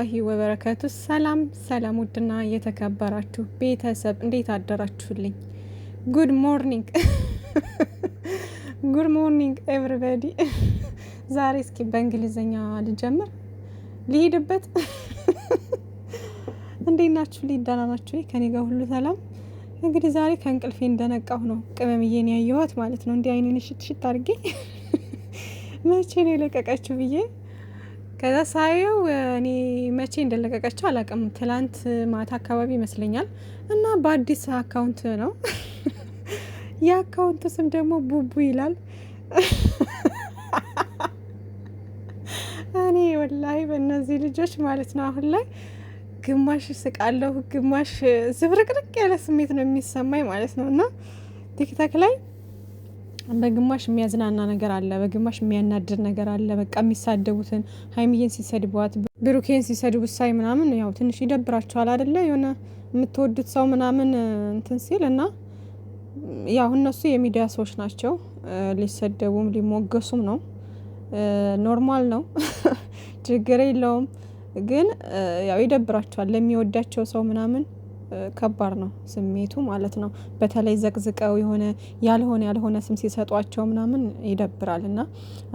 ወራህመቱላሂ ወበረካቱ። ሰላም ውድና የተከበራችሁ ቤተሰብ እንዴት አደራችሁልኝ? ጉድ ሞርኒንግ ኤቭሪባዲ። ዛሬ እስኪ በእንግሊዘኛ ልጀምር ልሂድበት። እንዴት ናችሁ? ደህና ናችሁ? ከኔ ጋር ሁሉ ሰላም። እንግዲህ ዛሬ ከእንቅልፌ እንደነቃሁ ነው ቅመምዬን ያየኋት ማለት ነው። እንዲህ አይኔን ሽት አድርጌ መቼ ነው የለቀቀችው ብዬ ከዛ ሳየው እኔ መቼ እንደለቀቀችው አላውቅም። ትላንት ማታ አካባቢ ይመስለኛል። እና በአዲስ አካውንት ነው። የአካውንቱ ስም ደግሞ ቡቡ ይላል። እኔ ወላሂ በእነዚህ ልጆች ማለት ነው አሁን ላይ ግማሽ ስቃለሁ፣ ግማሽ ዝብርቅርቅ ያለ ስሜት ነው የሚሰማኝ ማለት ነው። እና ቲክቶክ ላይ በግማሽ የሚያዝናና ነገር አለ፣ በግማሽ የሚያናድር ነገር አለ። በቃ የሚሳደቡትን ሀይሚዬን ሲሰድቧት፣ ብሩኬን ሲሰድቡ ሳይ ምናምን ያው ትንሽ ይደብራቸዋል አይደለ? የሆነ የምትወዱት ሰው ምናምን እንትን ሲል እና ያው እነሱ የሚዲያ ሰዎች ናቸው። ሊሰደቡም ሊሞገሱም ነው፣ ኖርማል ነው፣ ችግር የለውም። ግን ያው ይደብራቸዋል። ለሚወዳቸው ሰው ምናምን ከባድ ነው ስሜቱ ማለት ነው። በተለይ ዘቅዝቀው የሆነ ያልሆነ ስም ሲሰጧቸው ምናምን ይደብራል። እና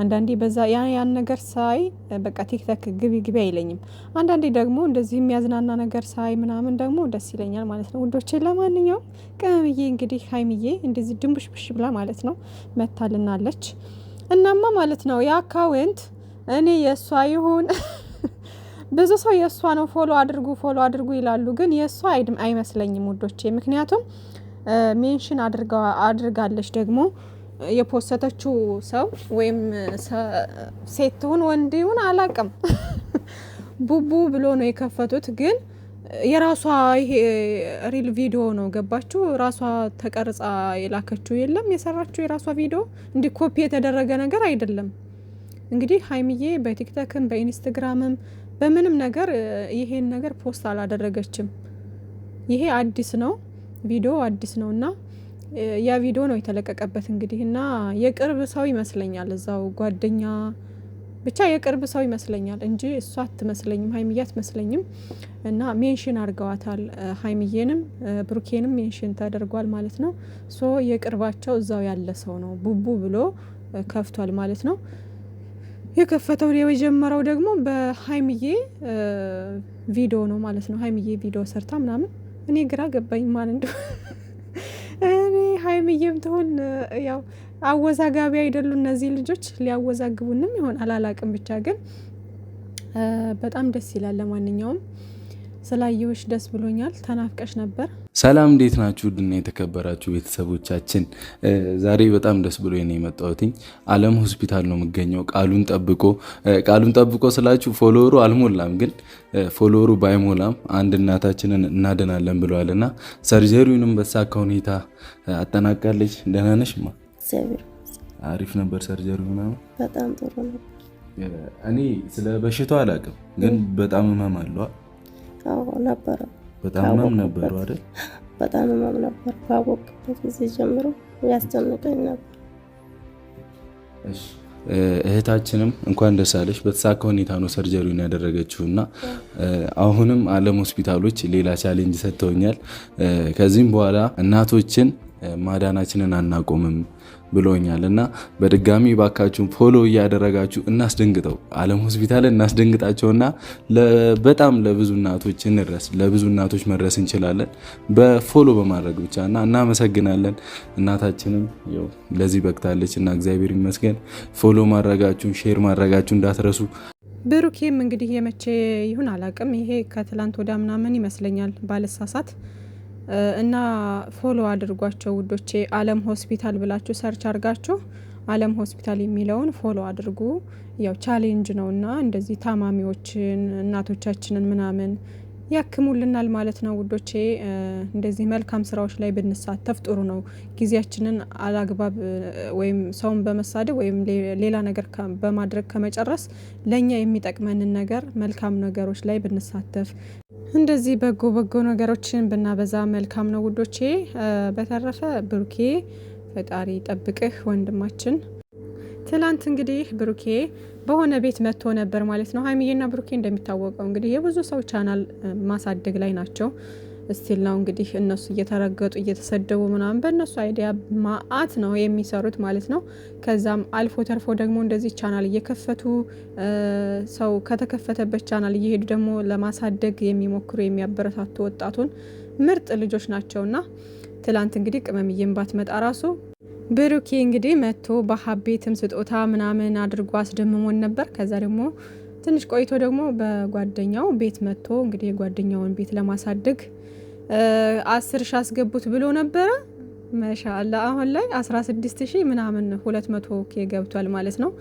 አንዳንዴ በዛ ያን ነገር ሳይ በቃ ቲክቶክ ግቢ አይለኝም። አንዳንዴ ደግሞ እንደዚህ የሚያዝናና ነገር ሳይ ምናምን ደግሞ ደስ ይለኛል ማለት ነው ውዶቼ። ለማንኛውም ቅመምዬ እንግዲህ ሀይሚዬ እንደዚህ ድንቡሽቡሽ ብላ ማለት ነው መታልናለች። እናማ ማለት ነው የአካውንት እኔ የእሷ ይሁን ብዙ ሰው የእሷ ነው ፎሎ አድርጉ ይላሉ። ግን የእሷ አይመስለኝም ውዶቼ። ምክንያቱም ሜንሽን አድርጋለች ደግሞ የፖስተችው ሰው ወይም ሴት ትሁን ወንድ ይሁን አላቅም ቡቡ ብሎ ነው የከፈቱት። ግን የራሷ ይሄ ሪል ቪዲዮ ነው ገባችሁ? ራሷ ተቀርጻ የላከችው የለም፣ የሰራችው የራሷ ቪዲዮ እንዲህ ኮፒ የተደረገ ነገር አይደለም። እንግዲህ ሀይሚዬ በቲክቶክም በኢንስታግራምም በምንም ነገር ይሄን ነገር ፖስት አላደረገችም። ይሄ አዲስ ነው፣ ቪዲዮ አዲስ ነው እና ያ ቪዲዮ ነው የተለቀቀበት እንግዲህ እና የቅርብ ሰው ይመስለኛል፣ እዛው ጓደኛ ብቻ የቅርብ ሰው ይመስለኛል እንጂ እሷ አትመስለኝም፣ ሀይሚዬ አትመስለኝም። እና ሜንሽን አድርገዋታል፣ ሀይሚዬንም ብሩኬንም ሜንሽን ተደርጓል ማለት ነው። ሶ የቅርባቸው እዛው ያለ ሰው ነው ቡቡ ብሎ ከፍቷል ማለት ነው። የከፈተው የጀመረው ደግሞ በሀይሚዬ ቪዲዮ ነው ማለት ነው። ሀይሚዬ ቪዲዮ ሰርታ ምናምን እኔ ግራ ገባኝ ማን እንደው እኔ ሀይሚዬም ትሆን ያው አወዛጋቢ አይደሉ እነዚህ ልጆች፣ ሊያወዛግቡንም ይሆን አላላቅም። ብቻ ግን በጣም ደስ ይላል። ለማንኛውም ስላየሁሽ ደስ ብሎኛል። ተናፍቀሽ ነበር። ሰላም እንዴት ናችሁ? ድና የተከበራችሁ ቤተሰቦቻችን ዛሬ በጣም ደስ ብሎ ነው የመጣሁትኝ። አለም ሆስፒታል ነው የምገኘው። ቃሉን ጠብቆ ስላችሁ ፎሎወሩ አልሞላም፣ ግን ፎሎወሩ ባይሞላም አንድ እናታችንን እናድናለን ብለዋልና ሰርጀሪውንም በሳካ ሁኔታ አጠናቃለች። ደህና ነሽ? አሪፍ ነበር ሰርጀሪው ምናምን በጣም ጥሩ ነበር። እኔ ስለ በሽታው አላውቅም፣ ግን በጣም ህመም አለው ነበረ። በጣም ህመም ነበሩ አይደል? በጣም ህመም ነበር። ካወቅኩበት ጊዜ ጀምሮ ያስጨንቀኝ ነበር። እሺ እህታችንም እንኳን ደስ አለሽ። በተሳካ ሁኔታ ነው ሰርጀሪውን ያደረገችውና አሁንም አለም ሆስፒታሎች ሌላ ቻሌንጅ ሰጥተውኛል። ከዚህም በኋላ እናቶችን ማዳናችንን አናቆምም ብሎኛል እና በድጋሚ ባካችሁን ፎሎ እያደረጋችሁ እናስደንግጠው፣ አለም ሆስፒታልን እናስደንግጣቸውና በጣም ለብዙ እናቶች ለብዙ እናቶች መድረስ እንችላለን በፎሎ በማድረግ ብቻ እና እናመሰግናለን። እናታችንም ያው ለዚህ በቅታለች እና እግዚአብሔር ይመስገን። ፎሎ ማድረጋችሁን ሼር ማድረጋችሁን እንዳትረሱ። ብሩኬም እንግዲህ የመቼ ይሁን አላቅም፣ ይሄ ከትላንት ወዳ ምናምን ይመስለኛል ባለሳሳት እና ፎሎ አድርጓቸው ውዶቼ። አለም ሆስፒታል ብላችሁ ሰርች አድርጋችሁ አለም ሆስፒታል የሚለውን ፎሎ አድርጉ። ያው ቻሌንጅ ነውና እንደዚህ ታማሚዎችን እናቶቻችንን ምናምን ያክሙልናል ማለት ነው ውዶቼ። እንደዚህ መልካም ስራዎች ላይ ብንሳተፍ ጥሩ ነው። ጊዜያችንን አላግባብ ወይም ሰውን በመሳደብ ወይም ሌላ ነገር በማድረግ ከመጨረስ ለኛ የሚጠቅመንን ነገር መልካም ነገሮች ላይ ብንሳተፍ እንደዚህ በጎ ነገሮችን ብናበዛ መልካም ነው ውዶቼ። በተረፈ ብሩኬ ፈጣሪ ጠብቅህ ወንድማችን። ትላንት እንግዲህ ብሩኬ በሆነ ቤት መጥቶ ነበር ማለት ነው። ሀይሚዬና ብሩኬ እንደሚታወቀው እንግዲህ የብዙ ሰው ቻናል ማሳደግ ላይ ናቸው። ስቲል ነው እንግዲህ እነሱ እየተረገጡ እየተሰደቡ ምናምን በእነሱ አይዲያ ማአት ነው የሚሰሩት ማለት ነው። ከዛም አልፎ ተርፎ ደግሞ እንደዚህ ቻናል እየከፈቱ ሰው ከተከፈተበት ቻናል እየሄዱ ደግሞ ለማሳደግ የሚሞክሩ የሚያበረታቱ ወጣቱን ምርጥ ልጆች ናቸውና ትላንት እንግዲህ ቅመምዬን ባትመጣ ራሱ ብሩኬ እንግዲህ መጥቶ በሀቤትም ስጦታ ምናምን አድርጎ አስደምሞን ነበር። ከዛ ደግሞ ትንሽ ቆይቶ ደግሞ በጓደኛው ቤት መጥቶ እንግዲህ የጓደኛውን ቤት ለማሳደግ 10 ሺህ አስገቡት ብሎ ነበረ። ማሻአላ አሁን ላይ 16 ሺህ ምናምን 200 ኬ ገብቷል ማለት ነው።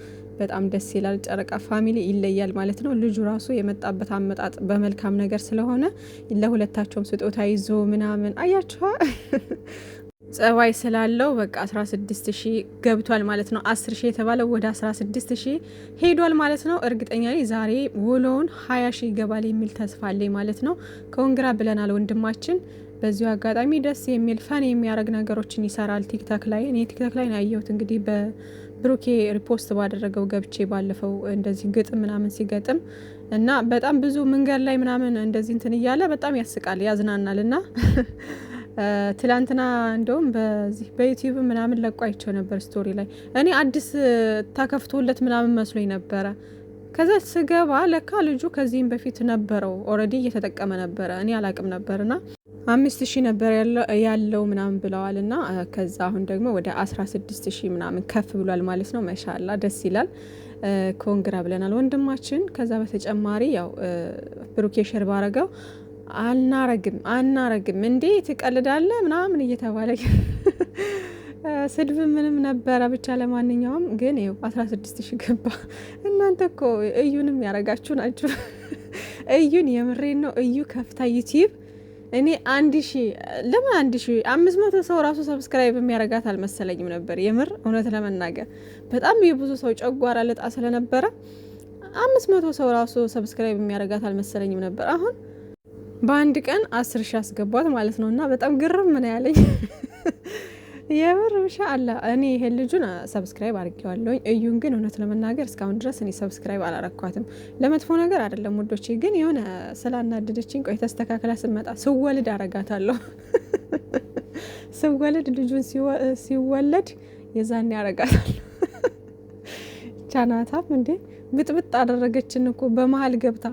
በጣም ደስ ይላል። ጨረቃ ፋሚሊ ይለያል ማለት ነው። ልጁ ራሱ የመጣበት አመጣጥ በመልካም ነገር ስለሆነ ለሁለታቸውም ስጦታ ይዞ ምናምን አያችኋ ጸባይ ስላለው በቃ 16 ሺህ ገብቷል ማለት ነው። 10 ሺህ የተባለው ወደ 16 ሺህ ሄዷል ማለት ነው። እርግጠኛ ነኝ ዛሬ ውሎውን 20 ሺህ ይገባል የሚል ተስፋ አለኝ ማለት ነው። ኮንግራ ብለናል ወንድማችን። በዚሁ አጋጣሚ ደስ የሚል ፈን የሚያደርግ ነገሮችን ይሰራል ቲክታክ ላይ። እኔ ቲክታክ ላይ ነው ያየሁት እንግዲህ በብሩኬ ሪፖስት ባደረገው ገብቼ ባለፈው እንደዚህ ግጥም ምናምን ሲገጥም እና በጣም ብዙ መንገድ ላይ ምናምን እንደዚህ እንትን እያለ በጣም ያስቃል ያዝናናል እና ትላንትና እንደውም በዚህ በዩቲዩብ ምናምን ለቋይቸው ነበር ስቶሪ ላይ እኔ አዲስ ተከፍቶለት ምናምን መስሎኝ ነበረ። ከዛ ስገባ ለካ ልጁ ከዚህም በፊት ነበረው ኦልሬዲ እየተጠቀመ ነበረ። እኔ አላቅም ነበርና 5000 ነበር ያለው ምናምን ብለዋል እና ከዛ አሁን ደግሞ ወደ 16000 ምናምን ከፍ ብሏል ማለት ነው። ማሻአላ ደስ ይላል። ኮንግራ ብለናል ወንድማችን። ከዛ በተጨማሪ ያው ብሩኬ ሸር ባረገው አናረግም እንዴ ትቀልዳለ ምናምን እየተባለ ስድብ ምንም ነበረ። ብቻ ለማንኛውም ግን ይኸው 16 ሺህ ገባ። እናንተ እኮ እዩንም ያረጋችሁ ናችሁ። እዩን የምሬን ነው። እዩ ከፍታ ዩቲዩብ እኔ 1000 ለምን 1500 ሰው ራሱ ሰብስክራይብ የሚያረጋት አልመሰለኝም ነበር። የምር እውነት ለመናገር በጣም የብዙ ሰው ጨጓራ ልጣ ስለነበረ 500 ሰው ራሱ ሰብስክራይብ የሚያረጋት አልመሰለኝም ነበር። አሁን በአንድ ቀን 10 ሺህ አስገቧት ማለት ነው። እና በጣም ግርም ምን ያለኝ የምር ኢንሻአላ እኔ ይሄ ልጁን ሰብስክራይብ አድርጌዋለሁኝ። እዩን ግን እውነት ለመናገር እስካሁን ድረስ እኔ ሰብስክራይብ አላረኳትም። ለመጥፎ ነገር አይደለም ወዶቼ፣ ግን የሆነ ስላናደደችኝ ቆይ ተስተካከላ ስመጣ ስወልድ አረጋታለሁ። ስወልድ ልጁን ሲወለድ የዛኔ አረጋታለሁ። ቻናታም እንዴ ብጥብጥ አደረገችን እኮ በመሀል ገብታ።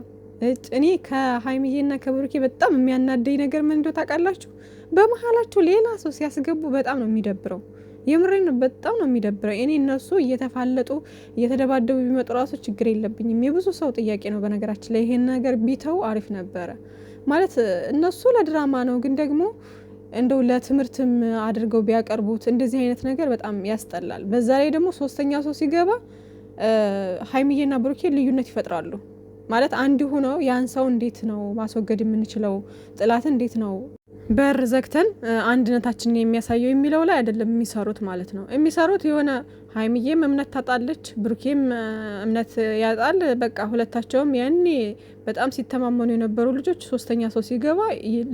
እኔ ከሀይሚዬና ከብሩኬ በጣም የሚያናደኝ ነገር ምን እንደው ታውቃላችሁ? በመሀላቸው ሌላ ሰው ሲያስገቡ በጣም ነው የሚደብረው። የምሬን በጣም ነው የሚደብረው። እኔ እነሱ እየተፋለጡ እየተደባደቡ ቢመጡ ራሱ ችግር የለብኝም። የብዙ ሰው ጥያቄ ነው በነገራችን ላይ። ይሄን ነገር ቢተው አሪፍ ነበረ ማለት እነሱ ለድራማ ነው፣ ግን ደግሞ እንደው ለትምህርትም አድርገው ቢያቀርቡት እንደዚህ አይነት ነገር በጣም ያስጠላል። በዛ ላይ ደግሞ ሶስተኛ ሰው ሲገባ ሀይሚዬና ብሩኬ ልዩነት ይፈጥራሉ ማለት አንድ ሆነው ያን ሰው እንዴት ነው ማስወገድ የምንችለው? ጥላት እንዴት ነው በር ዘግተን አንድነታችንን የሚያሳየው የሚለው ላይ አይደለም የሚሰሩት ማለት ነው። የሚሰሩት የሆነ ሀይሚዬም እምነት ታጣለች፣ ብሩኬም እምነት ያጣል። በቃ ሁለታቸውም ያኔ በጣም ሲተማመኑ የነበሩ ልጆች ሶስተኛ ሰው ሲገባ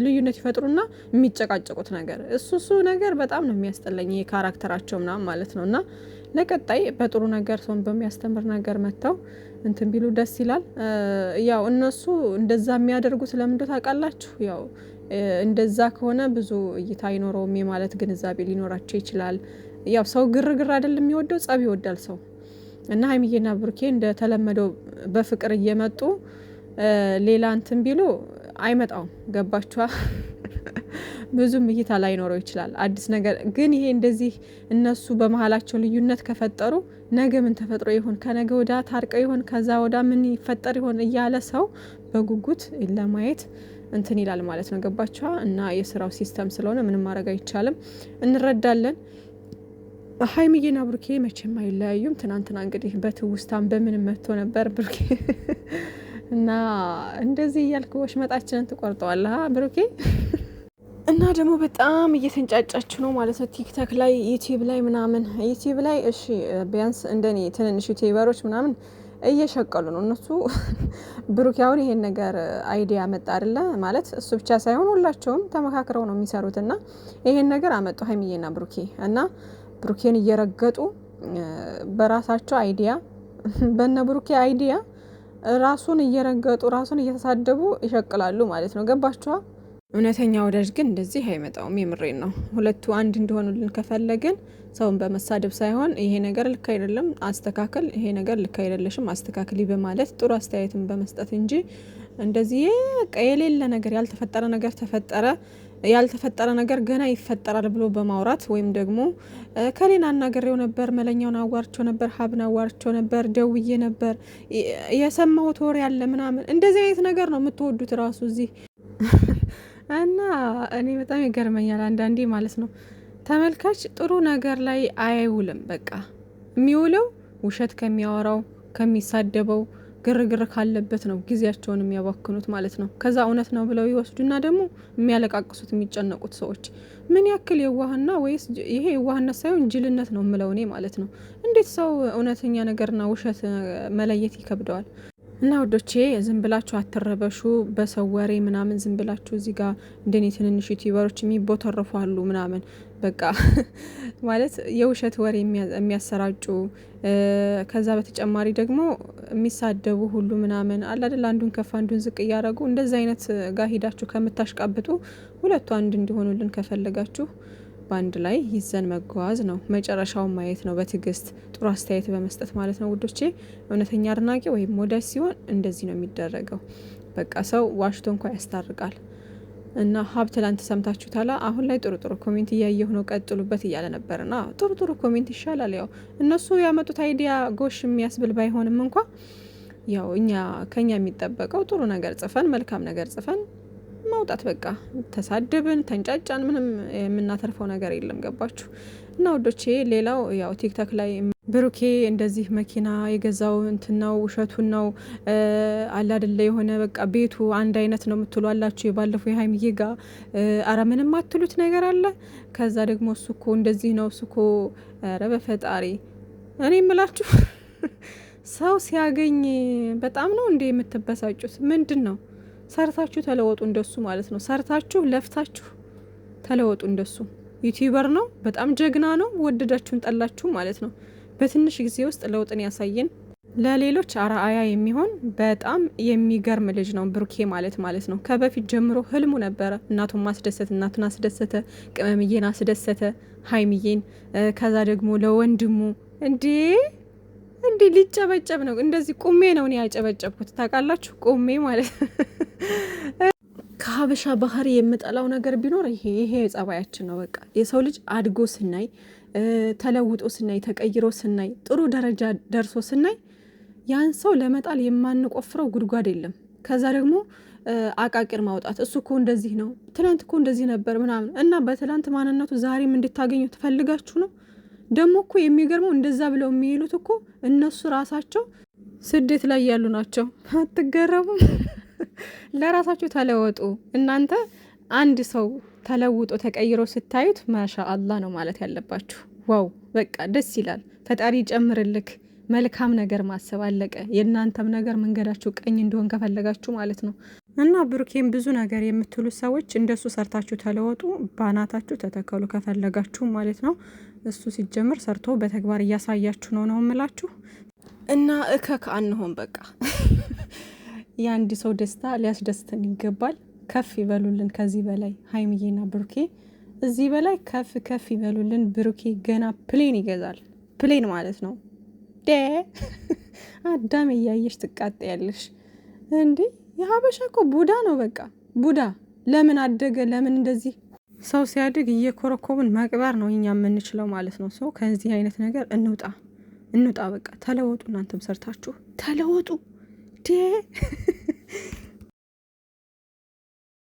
ልዩነት ይፈጥሩና የሚጨቃጨቁት ነገር እሱ ነገር በጣም ነው የሚያስጠላኝ። ይሄ ካራክተራቸው ምናምን ማለት ነው። እና ለቀጣይ በጥሩ ነገር ሰውን በሚያስተምር ነገር መጥተው እንትን ቢሉ ደስ ይላል። ያው እነሱ እንደዛ የሚያደርጉት ለምንድነው ታውቃላችሁ? ያው እንደዛ ከሆነ ብዙ እይታ አይኖረውም ማለት ግንዛቤ ሊኖራቸው ይችላል። ያው ሰው ግርግር አይደለም የሚወደው፣ ጸብ ይወዳል ሰው። እና ሀይሚዬና ብሩኬ እንደተለመደው በፍቅር እየመጡ ሌላ እንትን ቢሉ አይመጣውም። ገባችኋ? ብዙም እይታ ላይኖረው ይችላል አዲስ ነገር። ግን ይሄ እንደዚህ እነሱ በመሀላቸው ልዩነት ከፈጠሩ ነገ ምን ተፈጥሮ ይሆን፣ ከነገ ወዳ ታርቀው ይሆን፣ ከዛ ወዳ ምን ይፈጠር ይሆን እያለ ሰው በጉጉት ለማየት እንትን ይላል ማለት ነው። ገባችኋ? እና የስራው ሲስተም ስለሆነ ምንም ማድረግ አይቻልም፣ እንረዳለን። ሀይሚዬና ብሩኬ መቼም አይለያዩም። ትናንትና እንግዲህ በትውስታም በምንም መጥቶ ነበር ብሩኬ እና እንደዚህ እያልክ ወሽመጣችንን ትቆርጠዋለህ ብሩኬ። እና ደግሞ በጣም እየተንጫጫችሁ ነው ማለት ነው ቲክቶክ ላይ ዩቲዩብ ላይ ምናምን። ዩቲዩብ ላይ እሺ ቢያንስ እንደኔ ትንንሽ ዩቲዩበሮች ምናምን እየሸቀሉ ነው እነሱ። ብሩኬ አሁን ይሄን ነገር አይዲያ መጣ አይደለ ማለት እሱ ብቻ ሳይሆን ሁላቸውም ተመካክረው ነው የሚሰሩት። እና ይሄን ነገር አመጡ ሀይሚዬና ብሩኬ እና ብሩኬን እየረገጡ በራሳቸው አይዲያ በነ ብሩኬ አይዲያ ራሱን እየረገጡ ራሱን እየተሳደቡ ይሸቅላሉ ማለት ነው። ገባችኋ? እውነተኛ ወዳጅ ግን እንደዚህ አይመጣውም። የምሬን ነው። ሁለቱ አንድ እንዲሆኑልን ከፈለግን ሰውን በመሳደብ ሳይሆን ይሄ ነገር ልክ አይደለም አስተካከል፣ ይሄ ነገር ልክ አይደለሽም አስተካክሊ በማለት ጥሩ አስተያየትን በመስጠት እንጂ እንደዚህ በቃ የሌለ ነገር ያልተፈጠረ ነገር ተፈጠረ፣ ያልተፈጠረ ነገር ገና ይፈጠራል ብሎ በማውራት ወይም ደግሞ ከሌና አናገሬው ነበር፣ መለኛውን አዋርቸው ነበር፣ ሀብን አዋርቸው ነበር፣ ደውዬ ነበር፣ የሰማሁት ወሬ ያለ ምናምን እንደዚህ አይነት ነገር ነው የምትወዱት ራሱ እዚህ እና እኔ በጣም ይገርመኛል አንዳንዴ ማለት ነው። ተመልካች ጥሩ ነገር ላይ አይውልም። በቃ የሚውለው ውሸት ከሚያወራው ከሚሳደበው ግርግር ካለበት ነው ጊዜያቸውን የሚያባክኑት ማለት ነው። ከዛ እውነት ነው ብለው ይወስዱና ደግሞ የሚያለቃቅሱት የሚጨነቁት ሰዎች ምን ያክል የዋህና ወይስ ይሄ የዋህነት ሳይሆን ጅልነት ነው የምለው እኔ ማለት ነው። እንዴት ሰው እውነተኛ ነገርና ውሸት መለየት ይከብደዋል? እና ውዶቼ ዝም ብላችሁ አትረበሹ በሰው ወሬ ምናምን። ዝም ብላችሁ እዚህ ጋር እንደኔ ትንንሽ ዩቲዩበሮች የሚቦተረፉ አሉ ምናምን በቃ ማለት የውሸት ወሬ የሚያሰራጩ ከዛ በተጨማሪ ደግሞ የሚሳደቡ ሁሉ ምናምን አለ አይደል? አንዱን ከፍ አንዱን ዝቅ እያደረጉ እንደዚህ አይነት ጋር ሄዳችሁ ከምታሽቃብጡ ሁለቱ አንድ እንዲሆኑልን ከፈለጋችሁ በአንድ ላይ ይዘን መጓዝ ነው። መጨረሻውን ማየት ነው በትዕግስት ጥሩ አስተያየት በመስጠት ማለት ነው ውዶቼ። እውነተኛ አድናቂ ወይም ወዳጅ ሲሆን እንደዚህ ነው የሚደረገው። በቃ ሰው ዋሽቶ እንኳ ያስታርቃል። እና ሀብ ትላንት ሰምታችሁታላ። አሁን ላይ ጥሩ ጥሩ ኮሜንት እያየሁ ነው፣ ቀጥሉበት እያለ ነበርና ጥሩ ጥሩ ኮሜንት ይሻላል። ያው እነሱ ያመጡት አይዲያ ጎሽ የሚያስብል ባይሆንም እንኳ ያው ከኛ የሚጠበቀው ጥሩ ነገር ጽፈን መልካም ነገር ጽፈን ማውጣት። በቃ ተሳደብን ተንጫጫን ምንም የምናተርፈው ነገር የለም። ገባችሁ? እና ወዶቼ ሌላው ያው ቲክቶክ ላይ ብሩኬ እንደዚህ መኪና የገዛው እንትን ነው ውሸቱን ነው አለ አይደለ? የሆነ በቃ ቤቱ አንድ አይነት ነው የምትሉ አላችሁ። የባለፈው የሀይሚዬ ጋር አረ ምንም አትሉት ነገር አለ። ከዛ ደግሞ እሱ እኮ እንደዚህ ነው እሱ እኮ አረ በፈጣሪ እኔ የምላችሁ ሰው ሲያገኝ በጣም ነው እንዴ የምትበሳጩት? ምንድን ነው? ሰርታችሁ ተለወጡ እንደሱ ማለት ነው። ሰርታችሁ ለፍታችሁ ተለወጡ እንደሱ። ዩቲዩበር ነው፣ በጣም ጀግና ነው። ወደዳችሁን ጠላችሁ ማለት ነው። በትንሽ ጊዜ ውስጥ ለውጥን ያሳየን ለሌሎች አርአያ የሚሆን በጣም የሚገርም ልጅ ነው ብሩኬ ማለት ነው። ከበፊት ጀምሮ ህልሙ ነበረ እናቱን ማስደሰት። እናቱን አስደሰተ፣ ቅመምዬን አስደሰተ፣ ሀይሚዬን። ከዛ ደግሞ ለወንድሙ እንዴ ሊጨበጨብ ነው። እንደዚህ ቁሜ ነው እኔ ያጨበጨብኩት ታውቃላችሁ፣ ቁሜ ማለት ከሀበሻ ባህሪ የምጠላው ነገር ቢኖር ይሄ ጸባያችን ነው። በቃ የሰው ልጅ አድጎ ስናይ፣ ተለውጦ ስናይ፣ ተቀይሮ ስናይ፣ ጥሩ ደረጃ ደርሶ ስናይ ያን ሰው ለመጣል የማንቆፍረው ጉድጓድ የለም። ከዛ ደግሞ አቃቂር ማውጣት እሱ እኮ እንደዚህ ነው፣ ትናንት እኮ እንደዚህ ነበር ምናምን እና በትናንት ማንነቱ ዛሬም እንድታገኙ ትፈልጋችሁ ነው። ደግሞ እኮ የሚገርመው እንደዛ ብለው የሚሉት እኮ እነሱ ራሳቸው ስደት ላይ ያሉ ናቸው። አትገረሙም? ለራሳችሁ ተለወጡ። እናንተ አንድ ሰው ተለውጦ ተቀይሮ ስታዩት ማሻ አላህ ነው ማለት ያለባችሁ። ዋው በቃ ደስ ይላል። ፈጣሪ ጨምርልክ። መልካም ነገር ማሰብ አለቀ። የእናንተም ነገር መንገዳችሁ ቀኝ እንዲሆን ከፈለጋችሁ ማለት ነው። እና ብሩኬም ብዙ ነገር የምትሉ ሰዎች እንደሱ ሰርታችሁ ተለወጡ፣ ባናታችሁ ተተከሉ ከፈለጋችሁ ማለት ነው። እሱ ሲጀምር ሰርቶ በተግባር እያሳያችሁ ነው እምላችሁ። እና እከክ አንሆን በቃ የአንድ ሰው ደስታ ሊያስደስተን ይገባል። ከፍ ይበሉልን ከዚህ በላይ ሀይሚዬና ብሩኬ እዚህ በላይ ከፍ ይበሉልን። ብሩኬ ገና ፕሌን ይገዛል። ፕሌን ማለት ነው። አዳም እያየሽ ትቃጠያለሽ እንዴ? የሀበሻ እኮ ቡዳ ነው። በቃ ቡዳ። ለምን አደገ? ለምን እንደዚህ ሰው ሲያድግ እየኮረኮብን መቅበር ነው እኛ የምንችለው ማለት ነው። ሰው ከዚህ አይነት ነገር እንውጣ። በቃ ተለወጡ። እናንተም ሰርታችሁ ተለወጡ።